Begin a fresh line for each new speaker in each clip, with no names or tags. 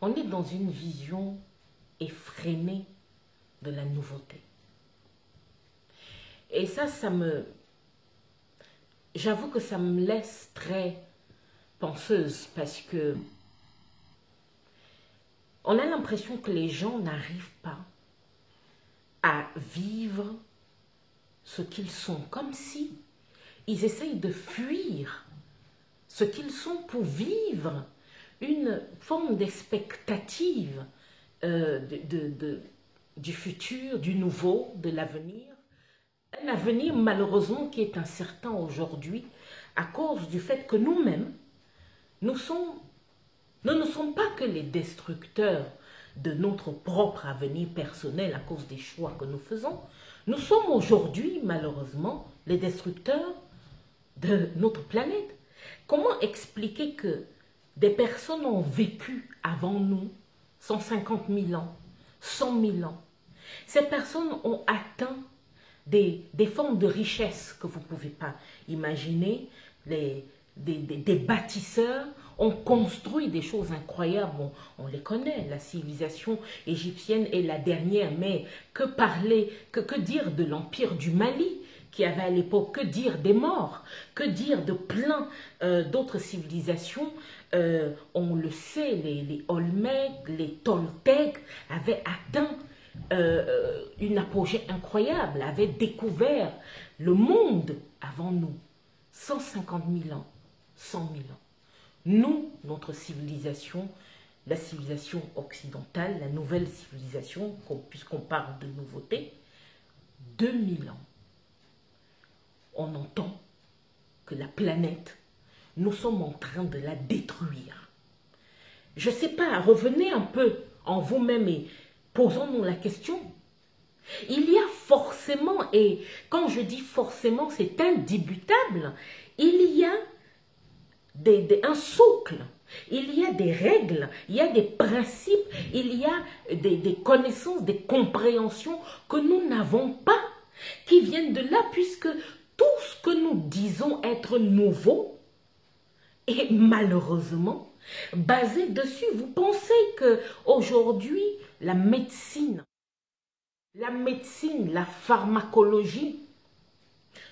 on est dans une vision effrénée de la nouveauté. Et ça j'avoue que ça me laisse très penseuse parce que on a l'impression que les gens n'arrivent pas à vivre ce qu'ils sont, comme si ils essayent de fuir ce qu'ils sont pour vivre une forme d'expectative du futur, du nouveau, de l'avenir. Un avenir malheureusement qui est incertain aujourd'hui à cause du fait que nous-mêmes, nous ne sommes pas que les destructeurs de notre propre avenir personnel à cause des choix que nous faisons. Nous sommes aujourd'hui malheureusement les destructeurs de notre planète. Comment expliquer que des personnes ont vécu avant nous 150 000 ans, 100 000 ans? Ces personnes ont atteint des formes de richesse que vous ne pouvez pas imaginer. Des bâtisseurs ont construit des choses incroyables. Bon, on les connaît, la civilisation égyptienne est la dernière, mais que dire de l'Empire du Mali qui avait à l'époque, que dire des morts, que dire de plein d'autres civilisations. On le sait, les Olmèques, les Toltecs avaient atteint une apogée incroyable, avaient découvert le monde avant nous. 150 000 ans, 100 000 ans. Nous, notre civilisation, la civilisation occidentale, la nouvelle civilisation, puisqu'on parle de nouveauté, 2000 ans. On entend que la planète, nous sommes en train de la détruire. Je ne sais pas, revenez un peu en vous-même et posons-nous la question. Il y a forcément, et quand je dis forcément, c'est indubitable, il y a un socle, il y a des règles, il y a des principes, il y a des connaissances, des compréhensions que nous n'avons pas, qui viennent de là, puisque tout ce que nous disons être nouveau est malheureusement basé dessus. Vous pensez qu'aujourd'hui, la médecine, la pharmacologie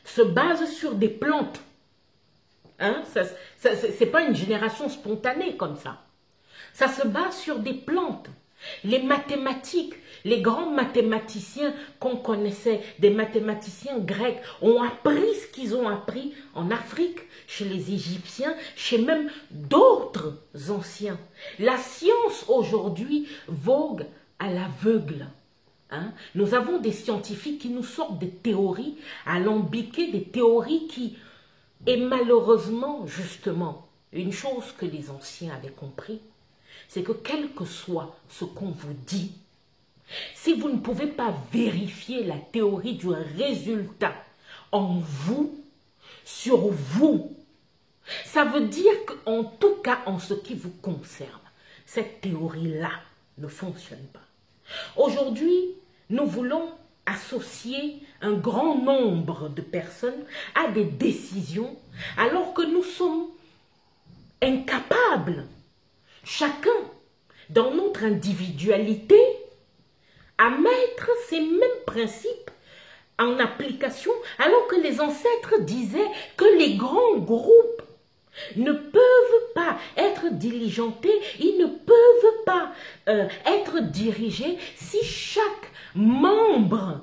se base sur des plantes. Hein? Ce n'est pas une génération spontanée comme ça. Ça se base sur des plantes. Les mathématiques, les grands mathématiciens qu'on connaissait, des mathématiciens grecs, ont appris ce qu'ils ont appris en Afrique, chez les Égyptiens, chez même d'autres anciens. La science aujourd'hui vogue à l'aveugle. Hein? Nous avons des scientifiques qui nous sortent des théories alambiquées, des théories qui... Et malheureusement, justement, une chose que les anciens avaient compris, c'est que quel que soit ce qu'on vous dit, si vous ne pouvez pas vérifier la théorie du résultat en vous, sur vous, ça veut dire qu'en tout cas, en ce qui vous concerne, cette théorie-là ne fonctionne pas. Aujourd'hui, nous voulons associer un grand nombre de personnes à des décisions alors que nous sommes incapables, chacun dans notre individualité, à mettre ces mêmes principes en application alors que les ancêtres disaient que les grands groupes ne peuvent pas être diligentés, ils ne peuvent pas être dirigés si chaque membre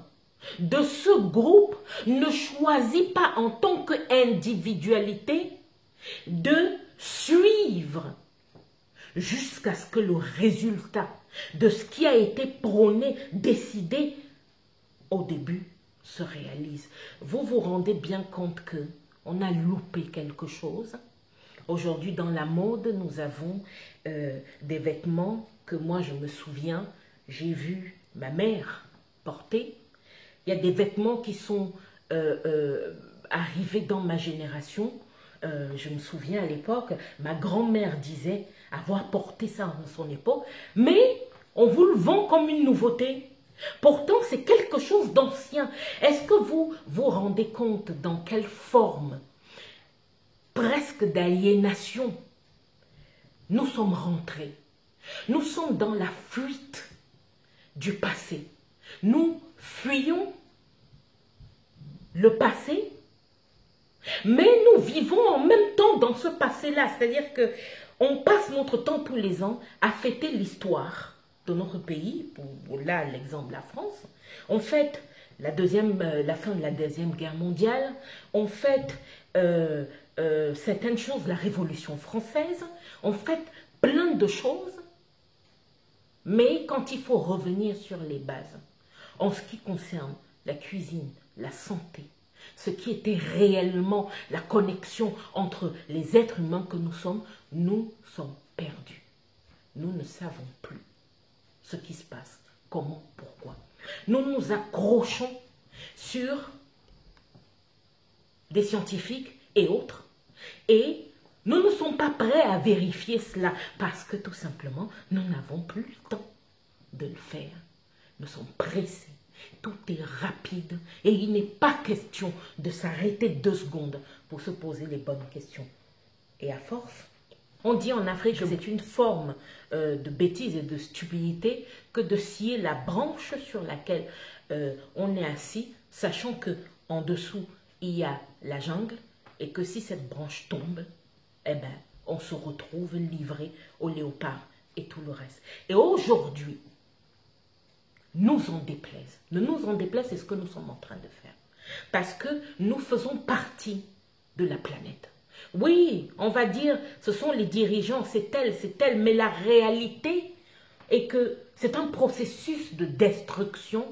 de ce groupe ne choisit pas en tant qu'individualité de suivre jusqu'à ce que le résultat de ce qui a été prôné, décidé au début se réalise. Vous vous rendez bien compte qu'on a loupé quelque chose. Aujourd'hui, dans la mode, nous avons des vêtements que moi, je me souviens, j'ai vu ma mère porter. Il y a des vêtements qui sont arrivés dans ma génération. Je me souviens à l'époque, ma grand-mère disait avoir porté ça à son époque, mais on vous le vend comme une nouveauté. Pourtant, c'est quelque chose d'ancien. Est-ce que vous vous rendez compte dans quelle forme presque d'aliénation nous sommes rentrés? Nous sommes dans la fuite du passé. Nous fuyons le passé, mais nous vivons en même temps dans ce passé-là. C'est-à-dire que on passe notre temps tous les ans à fêter l'histoire de notre pays. Là, l'exemple, la France. On fête la fin de la Deuxième Guerre mondiale. On fête certaines choses, la Révolution française. On fête plein de choses. Mais quand il faut revenir sur les bases, en ce qui concerne la cuisine, la santé, ce qui était réellement la connexion entre les êtres humains que nous sommes perdus. Nous ne savons plus ce qui se passe, comment, pourquoi. Nous nous accrochons sur des scientifiques et autres, et nous ne sommes pas prêts à vérifier cela parce que tout simplement, nous n'avons plus le temps de le faire. Nous sommes pressés, tout est rapide et il n'est pas question de s'arrêter 2 secondes pour se poser les bonnes questions. Et à force, on dit en Afrique que c'est une forme de bêtise et de stupidité que de scier la branche sur laquelle on est assis, sachant que en dessous il y a la jungle et que si cette branche tombe, eh ben, on se retrouve livré aux léopards et tout le reste. Et aujourd'hui, nous en déplaise. Ne nous en déplaise, c'est ce que nous sommes en train de faire. Parce que nous faisons partie de la planète. Oui, on va dire, ce sont les dirigeants, c'est tel, mais la réalité est que c'est un processus de destruction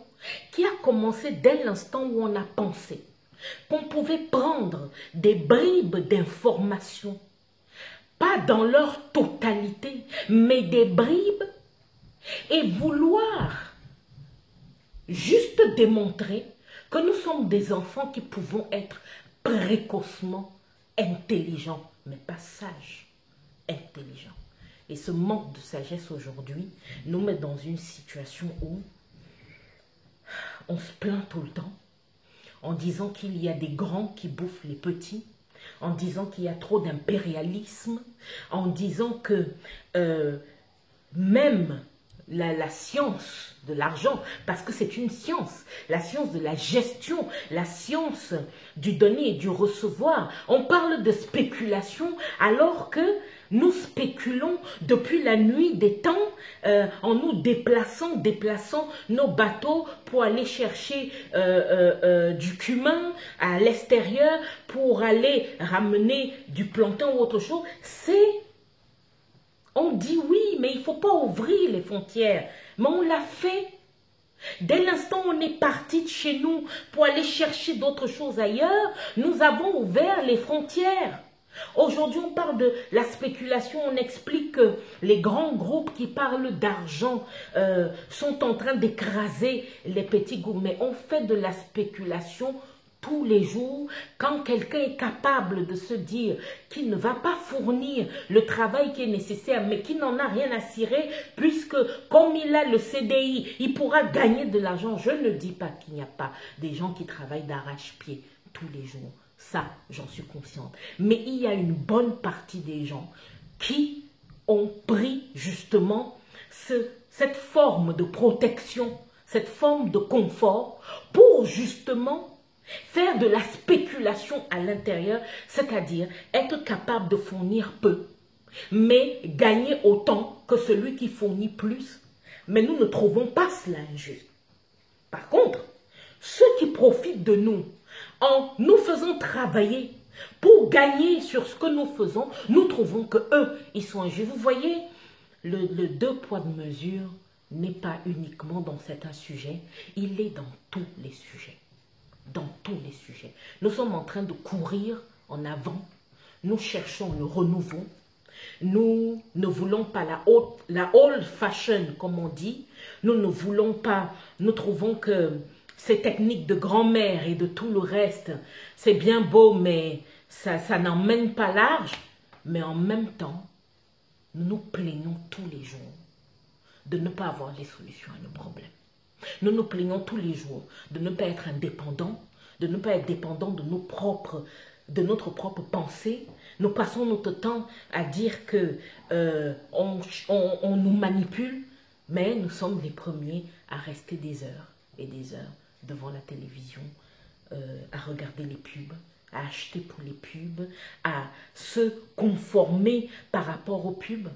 qui a commencé dès l'instant où on a pensé qu'on pouvait prendre des bribes d'informations, pas dans leur totalité, mais des bribes, et vouloir juste démontrer que nous sommes des enfants qui pouvons être précocement intelligents, mais pas sages, intelligents. Et ce manque de sagesse aujourd'hui nous met dans une situation où on se plaint tout le temps, en disant qu'il y a des grands qui bouffent les petits, en disant qu'il y a trop d'impérialisme, en disant que même la science de l'argent, parce que c'est une science, la science de la gestion, la science du donner et du recevoir. On parle de spéculation alors que nous spéculons depuis la nuit des temps en nous déplaçant nos bateaux pour aller chercher du cumin à l'extérieur, pour aller ramener du plantain ou autre chose. On dit oui, mais il ne faut pas ouvrir les frontières. Mais on l'a fait. Dès l'instant où on est parti de chez nous pour aller chercher d'autres choses ailleurs, nous avons ouvert les frontières. Aujourd'hui, on parle de la spéculation, on explique que les grands groupes qui parlent d'argent sont en train d'écraser les petits groupes. Mais on fait de la spéculation tous les jours, quand quelqu'un est capable de se dire qu'il ne va pas fournir le travail qui est nécessaire, mais qu'il n'en a rien à cirer, puisque comme il a le CDI, il pourra gagner de l'argent. Je ne dis pas qu'il n'y a pas des gens qui travaillent d'arrache-pied tous les jours. Ça, j'en suis consciente. Mais il y a une bonne partie des gens qui ont pris justement cette forme de protection, cette forme de confort pour justement faire de la spéculation à l'intérieur, c'est-à-dire être capable de fournir peu, mais gagner autant que celui qui fournit plus. Mais nous ne trouvons pas cela injuste. Par contre, ceux qui profitent de nous en nous faisant travailler pour gagner sur ce que nous faisons, nous trouvons que eux, ils sont injustes. Vous voyez, le 2 poids de mesure n'est pas uniquement dans certains sujets, il est dans tous les sujets. Dans tous les sujets. Nous sommes en train de courir en avant. Nous cherchons le renouveau. Nous ne voulons pas la old fashion, comme on dit. Nous ne voulons pas, nous trouvons que ces techniques de grand-mère et de tout le reste, c'est bien beau, mais ça n'emmène pas large. Mais en même temps, nous nous plaignons tous les jours de ne pas avoir les solutions à nos problèmes. Nous nous plaignons tous les jours de ne pas être indépendants, de ne pas être dépendants de nos propres de notre propre pensée. Nous passons notre temps à dire que on nous manipule, mais nous sommes les premiers à rester des heures et des heures devant la télévision, à regarder les pubs, à acheter pour les pubs, à se conformer par rapport aux pubs.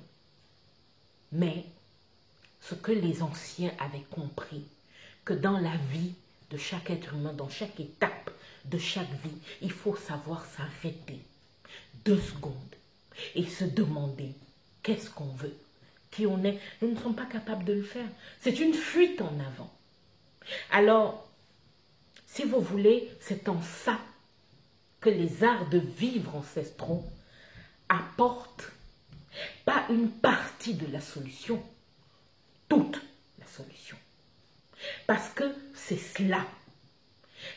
Mais ce que les anciens avaient compris, que dans la vie de chaque être humain, dans chaque étape de chaque vie, il faut savoir s'arrêter 2 secondes et se demander qu'est-ce qu'on veut, qui on est. Nous ne sommes pas capables de le faire. C'est une fuite en avant. Alors, si vous voulez, c'est en ça que les arts de vivre ancestraux apportent pas une partie de la solution, toute la solution. Parce que c'est cela.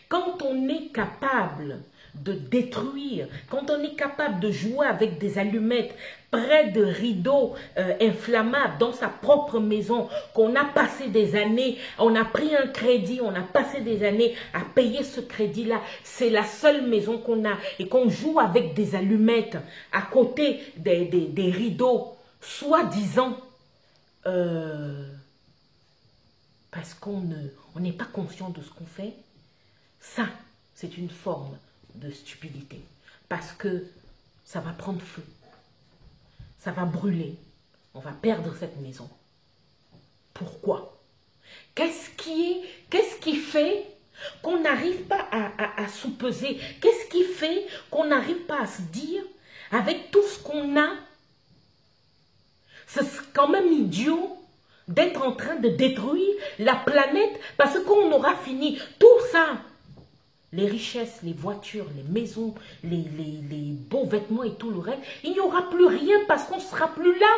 Quand on est capable de détruire, quand on est capable de jouer avec des allumettes près de rideaux inflammables dans sa propre maison, qu'on a passé des années, on a pris un crédit, on a passé des années à payer ce crédit-là, c'est la seule maison qu'on a, et qu'on joue avec des allumettes à côté des rideaux, soi-disant, parce qu'on n'est pas conscient de ce qu'on fait, ça, c'est une forme de stupidité. Parce que ça va prendre feu. Ça va brûler. On va perdre cette maison. Pourquoi? Qu'est-ce qui fait qu'on n'arrive pas à sous-peser? Qu'est-ce qui fait qu'on n'arrive pas à se dire, avec tout ce qu'on a, c'est quand même idiot d'être en train de détruire la planète parce qu'on aura fini tout ça. Les richesses, les voitures, les maisons, les beaux vêtements et tout le reste, il n'y aura plus rien parce qu'on ne sera plus là.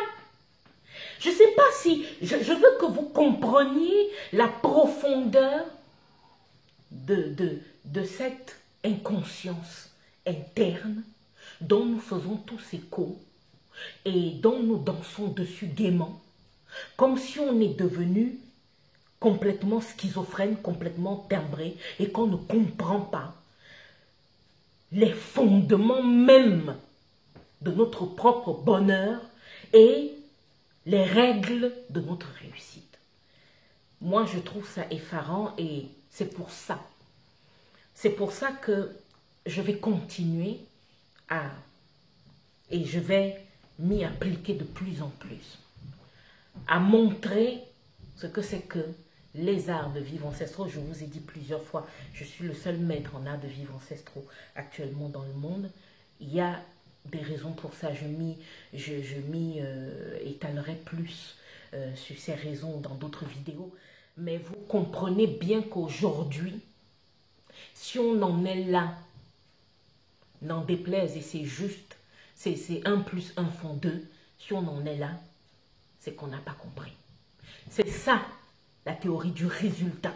Je ne sais pas si... Je veux que vous compreniez la profondeur de cette inconscience interne dont nous faisons tous écho et dont nous dansons dessus gaiement, comme si on est devenu complètement schizophrène, complètement timbré, et qu'on ne comprend pas les fondements même de notre propre bonheur et les règles de notre réussite. Moi, je trouve ça effarant et c'est pour ça. C'est pour ça que je vais continuer et je vais m'y appliquer de plus en plus, à montrer ce que c'est que les arts de vivre ancestraux. Je vous ai dit plusieurs fois, je suis le seul maître en arts de vivre ancestraux actuellement dans le monde. Il y a des raisons pour ça. Je m'y étalerai plus sur ces raisons dans d'autres vidéos. Mais vous comprenez bien qu'aujourd'hui, si on en est là, n'en déplaise, et c'est juste, c'est 1 plus 1 font 2, si on en est là, c'est qu'on n'a pas compris. C'est ça, la théorie du résultat.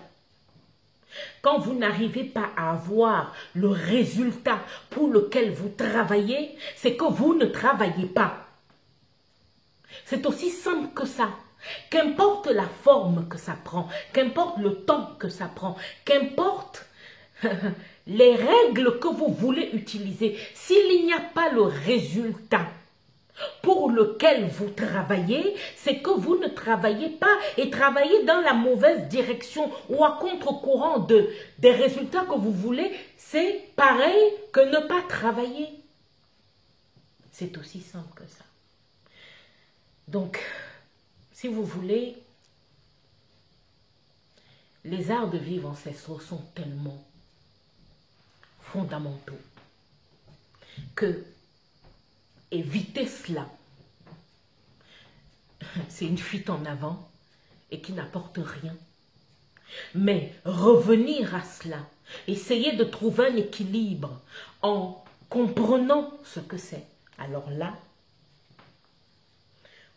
Quand vous n'arrivez pas à avoir le résultat pour lequel vous travaillez, c'est que vous ne travaillez pas. C'est aussi simple que ça. Qu'importe la forme que ça prend, qu'importe le temps que ça prend, qu'importe les règles que vous voulez utiliser, s'il n'y a pas le résultat pour lequel vous travaillez, c'est que vous ne travaillez pas et travaillez dans la mauvaise direction ou à contre-courant des résultats que vous voulez. C'est pareil que ne pas travailler. C'est aussi simple que ça. Donc, si vous voulez, les arts de vivre ancestraux sont tellement fondamentaux que éviter cela, c'est une fuite en avant et qui n'apporte rien. Mais revenir à cela, essayer de trouver un équilibre en comprenant ce que c'est, alors là,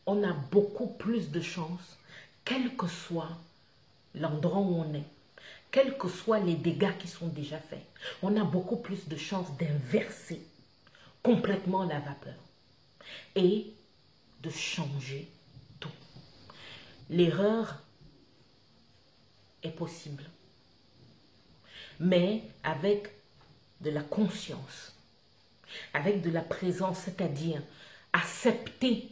on a beaucoup plus de chances, quel que soit l'endroit où on est, quels que soient les dégâts qui sont déjà faits, on a beaucoup plus de chances d'inverser complètement la vapeur et de changer tout. L'erreur est possible, mais avec de la conscience avec de la présence, c'est-à-dire accepter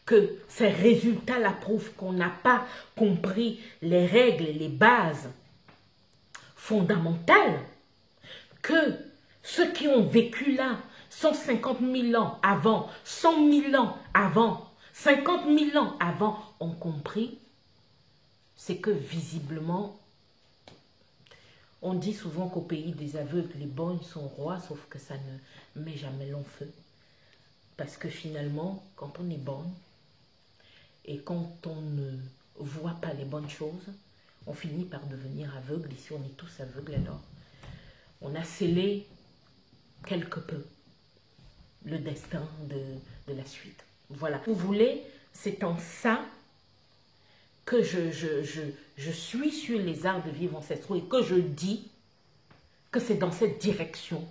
que ces résultats-là prouvent qu'on n'a pas compris les règles et les bases fondamentales, que ceux qui ont vécu là 150 000 ans avant, 100 000 ans avant, 50 000 ans avant ont compris, c'est que visiblement, on dit souvent qu'au pays des aveugles, les borgnes sont rois, sauf que ça ne met jamais long feu. Parce que finalement, quand on est borgne, et quand on ne voit pas les bonnes choses, on finit par devenir aveugle. Ici, on est tous aveugles alors. On a scellé quelque peu le destin de la suite. Voilà. Vous voulez, c'est en ça que je suis sur les arts de vivre ancestraux et que je dis que c'est dans cette direction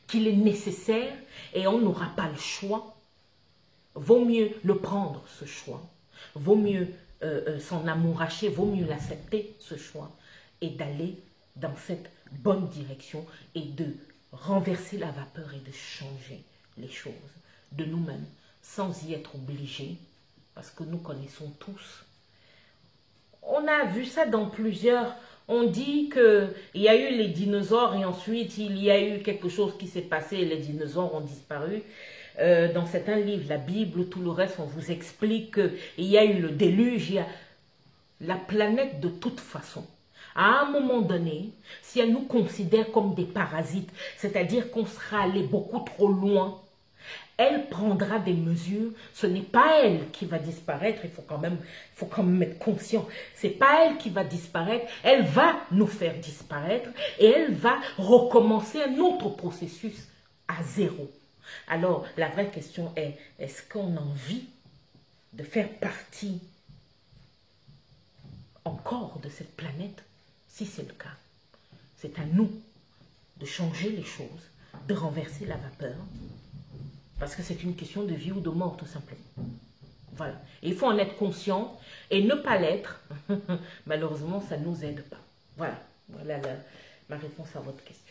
qu'il est nécessaire et on n'aura pas le choix. Vaut mieux le prendre, ce choix. Vaut mieux s'en amouracher, vaut mieux l'accepter, ce choix, et d'aller dans cette bonne direction et de renverser la vapeur et de changer les choses de nous-mêmes sans y être obligés, parce que nous connaissons tous. On a vu ça dans plusieurs... On dit qu'il y a eu les dinosaures et ensuite il y a eu quelque chose qui s'est passé et les dinosaures ont disparu. Dans certains livres, la Bible, tout le reste, on vous explique qu'il y a eu le déluge, il y a la planète de toute façon. À un moment donné, si elle nous considère comme des parasites, c'est-à-dire qu'on sera allé beaucoup trop loin, elle prendra des mesures. Ce n'est pas elle qui va disparaître, il faut quand même être conscient. Ce n'est pas elle qui va disparaître, elle va nous faire disparaître et elle va recommencer un autre processus à zéro. Alors, la vraie question est, est-ce qu'on a envie de faire partie encore de cette planète? Si c'est le cas, c'est à nous de changer les choses, de renverser la vapeur, parce que c'est une question de vie ou de mort, tout simplement. Voilà. Et il faut en être conscient et ne pas l'être. Malheureusement, ça ne nous aide pas. Voilà. Voilà ma réponse à votre question.